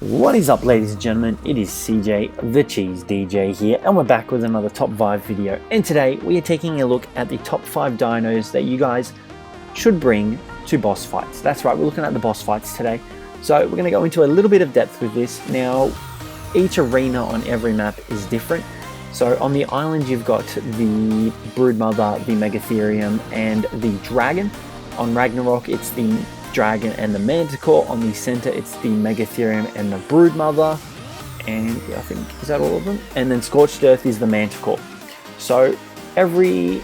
What is up, ladies and gentlemen? It is Cjthecheesedj here, and we're back with another top 5 video. And today we are taking a look at the top 5 dinos that you guys should bring to boss fights. That's right, we're looking at the boss fights today. So we're going to go into a little bit of depth with this. Now, each arena on every map is different. So on the island you've got the Broodmother, the Megatherium, and the Dragon. On Ragnarok it's the Dragon and the Manticore. On the center it's the Megatherium and the Broodmother, and I think, is that all of them? And then Scorched Earth is the Manticore. So every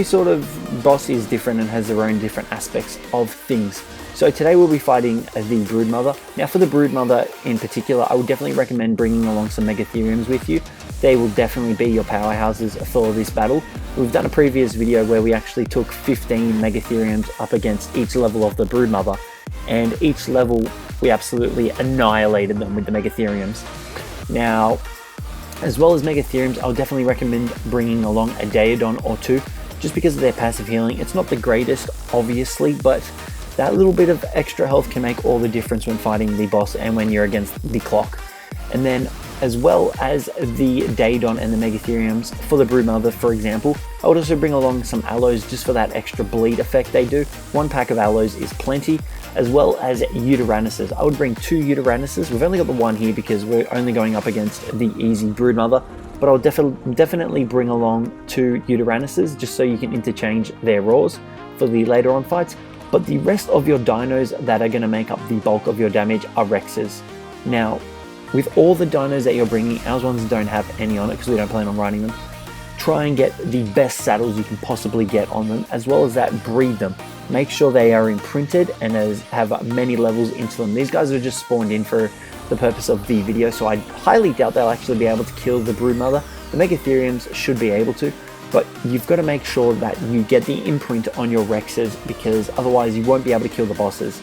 sort of boss is different and has their own different aspects of things. So today we'll be fighting the Broodmother. Now for the Broodmother in particular, I would definitely recommend bringing along some Megatheriums with you. They will definitely be your powerhouses for this battle. We've done a previous video where we actually took 15 Megatheriums up against each level of the Broodmother, and each level we absolutely annihilated them with the Megatheriums. Now, as well as Megatheriums, I would definitely recommend bringing along a Daedon or two, just because of their passive healing. It's not the greatest, obviously, but that little bit of extra health can make all the difference when fighting the boss and when you're against the clock. And then, as well as the Daedon and the Megatheriums, for the Broodmother, for example, I would also bring along some Allos just for that extra bleed effect they do. One pack of Allos is plenty, as well as Yutyrannus's. I would bring 2 Yutyrannus's. We've only got the one here because we're only going up against the easy Broodmother, but I'll definitely bring along 2 Yutyrannus's just so you can interchange their roars for the later on fights. But the rest of your dinos that are going to make up the bulk of your damage are Rexes. Now, with all the dinos that you're bringing, ours ones don't have any on it because we don't plan on riding them. Try and get the best saddles you can possibly get on them, as well as that, breed them. Make sure they are imprinted and have many levels into them. These guys are just spawned in for the purpose of the video, so I highly doubt they'll actually be able to kill the Broodmother. The Megatheriums should be able to, but you've got to make sure that you get the imprint on your Rexes, because otherwise you won't be able to kill the bosses.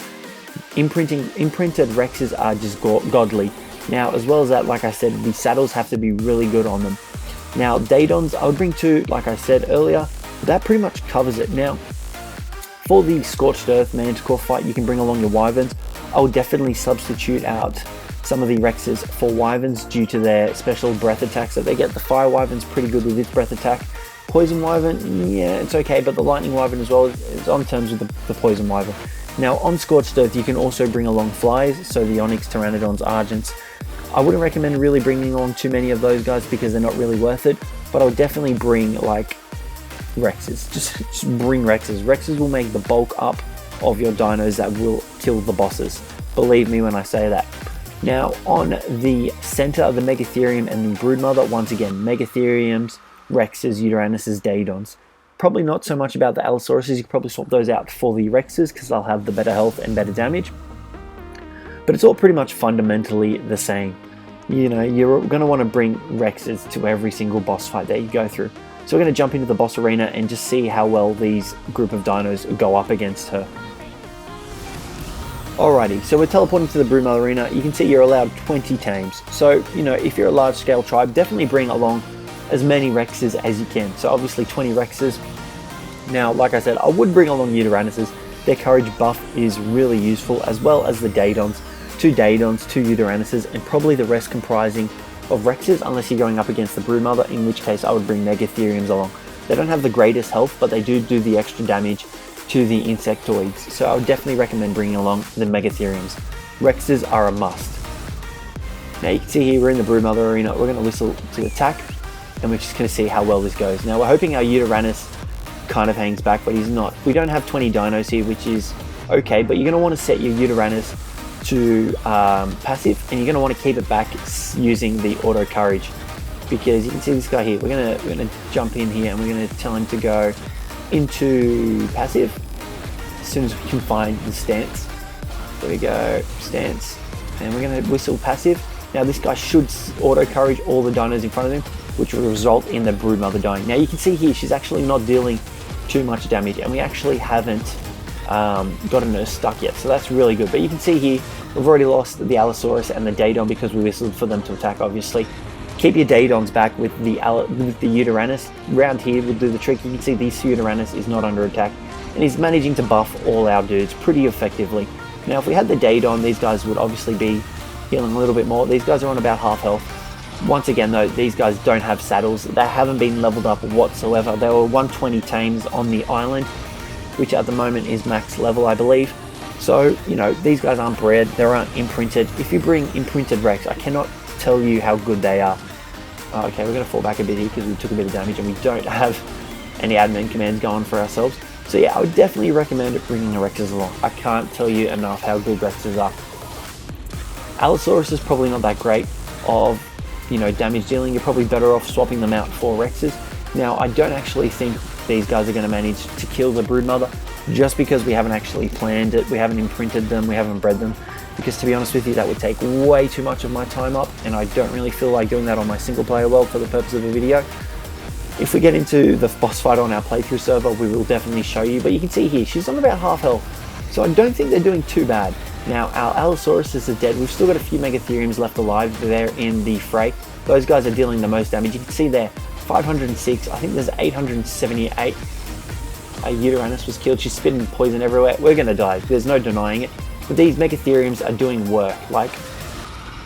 Imprinted Rexes are just godly. Now, as well as that, like I said, the saddles have to be really good on them. Now, Daedons, I would bring 2, like I said earlier. That pretty much covers it. Now, for the Scorched Earth Manticore fight, you can bring along your Wyverns. I would definitely substitute out some of the Rexes for Wyverns due to their special breath attacks that they get. The Fire Wyvern's pretty good with its breath attack. Poison Wyvern, yeah, it's okay, but the Lightning Wyvern as well is on terms with the Poison Wyvern. Now, on Scorched Earth, you can also bring along Flies, so the Onyx, Pteranodons, Argents. I wouldn't recommend really bringing along too many of those guys because they're not really worth it, but I would definitely bring, like, Rexes. Just bring Rexes. Rexes will make the bulk up of your dinos that will kill the bosses. Believe me when I say that. Now, on the center, the Megatherium and the Broodmother, once again, Megatheriums, Rexes, Yutyrannus's, Daedons. Probably not so much about the Allosauruses. You could probably swap those out for the Rexes because they'll have the better health and better damage. But it's all pretty much fundamentally the same. You know, you're going to want to bring Rexes to every single boss fight that you go through. So we're going to jump into the boss arena and just see how well these group of dinos go up against her. Alrighty, so we're teleporting to the Broodmother arena. You can see you're allowed 20 tames. So, you know, if you're a large scale tribe, definitely bring along as many Rexes as you can. So obviously 20 Rexes. Now, like I said, I would bring along Yutyrannus's. Their courage buff is really useful, as well as the Daedons. 2 Daedons, 2 Yutyrannus's, and probably the rest comprising of Rexes, unless you're going up against the Broodmother, in which case I would bring Megatheriums along. They don't have the greatest health, but they do the extra damage to the insectoids, so I would definitely recommend bringing along the Megatheriums. Rexes are a must. Now you can see here we're in the Broodmother arena. We're going to whistle to attack, and we're just going to see how well this goes. Now we're hoping our Yutyrannus kind of hangs back, but he's not. We don't have 20 dinos here, which is okay, but you're going to want to set your Yutyrannus to passive, and you're going to want to keep it back using the auto courage, because you can see this guy here. We're going to jump in here and we're going to tell him to go into passive as soon as we can find the stance. There we go, stance, and we're going to whistle passive. Now this guy should auto courage all the dinos in front of him, which will result in the Broodmother dying. Now you can see here she's actually not dealing too much damage, and we actually haven't gotten her stuck yet, so that's really good. But you can see here we've already lost the Allosaurus and the Daedon because we whistled for them to attack, obviously. Keep your Daedons back with the Yutyrannus. Round here will do the trick. You can see this Yutyrannus is not under attack, and he's managing to buff all our dudes pretty effectively. Now if we had the Daedon, these guys would obviously be healing a little bit more. These guys are on about half health. Once again though, these guys don't have saddles. They haven't been leveled up whatsoever. There were 120 tames on the island, which at the moment is max level, I believe. So, you know, these guys aren't bred, they aren't imprinted. If you bring imprinted Rex, I cannot tell you how good they are. Okay, we're going to fall back a bit here because we took a bit of damage and we don't have any admin commands going for ourselves. So yeah, I would definitely recommend bringing the Rexes along. I can't tell you enough how good Rexes are. Allosaurus is probably not that great of, you know, damage dealing. You're probably better off swapping them out for Rexes. Now, I don't actually think these guys are going to manage to kill the broodmother, just because we haven't actually planned it, we haven't imprinted them, we haven't bred them. Because to be honest with you, that would take way too much of my time up, and I don't really feel like doing that on my single player world for the purpose of a video. If we get into the boss fight on our playthrough server, we will definitely show you, but you can see here, she's on about half health, so I don't think they're doing too bad. Now, our Allosaurus is dead. We've still got a few Megatheriums left alive there in the fray. Those guys are dealing the most damage. You can see there, 506, I think there's 878. Uranus was killed, she's spitting poison everywhere. We're gonna die, there's no denying it. But these Megatheriums are doing work. Like,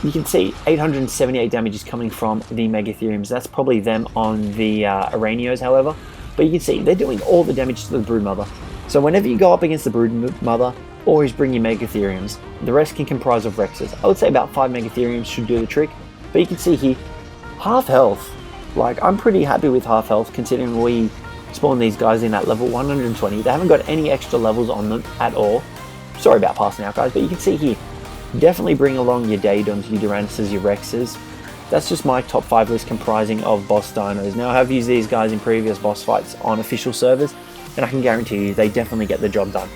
you can see 878 damage is coming from the Megatheriums. That's probably them on the Aranios, however. But you can see they're doing all the damage to the broodmother. So whenever you go up against the broodmother, always bring your Megatheriums. The rest can comprise of Rexes. I would say about 5 Megatheriums should do the trick. But you can see here, half health. Like, I'm pretty happy with half health considering we spawn these guys in at level 120. They haven't got any extra levels on them at all. Sorry about passing out, guys, but you can see here, definitely bring along your Daedons, your Duranuses, your Rexes. That's just my top 5 list comprising of boss dinos. Now, I have used these guys in previous boss fights on official servers, and I can guarantee you they definitely get the job done.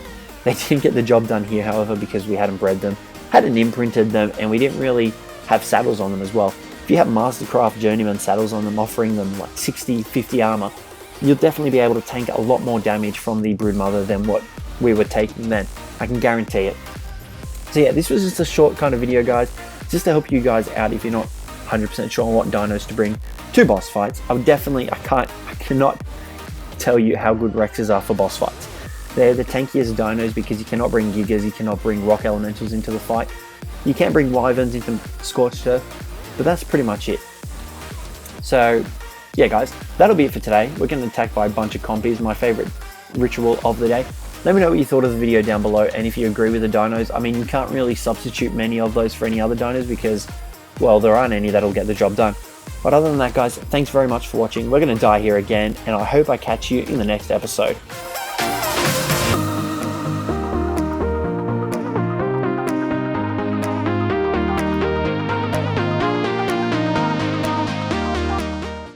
They didn't get the job done here, however, because we hadn't bred them, hadn't imprinted them, and we didn't really have saddles on them as well. If you have Mastercraft Journeyman saddles on them, offering them like 60, 50 armor, you'll definitely be able to tank a lot more damage from the broodmother than what we were taking then. I can guarantee it. So yeah, this was just a short kind of video, guys, just to help you guys out if you're not 100% sure on what dinos to bring to boss fights. I cannot tell you how good Rexes are for boss fights. They're the tankiest dinos because you cannot bring Gigas, you cannot bring Rock Elementals into the fight. You can't bring Wyverns into Scorched Earth, but that's pretty much it. So yeah, guys, that'll be it for today. We're getting attacked by a bunch of compies, my favorite ritual of the day. Let me know what you thought of the video down below, and if you agree with the dinos. I mean, you can't really substitute many of those for any other dinos because, well, there aren't any that'll get the job done. But other than that, guys, thanks very much for watching. We're going to die here again, and I hope I catch you in the next episode.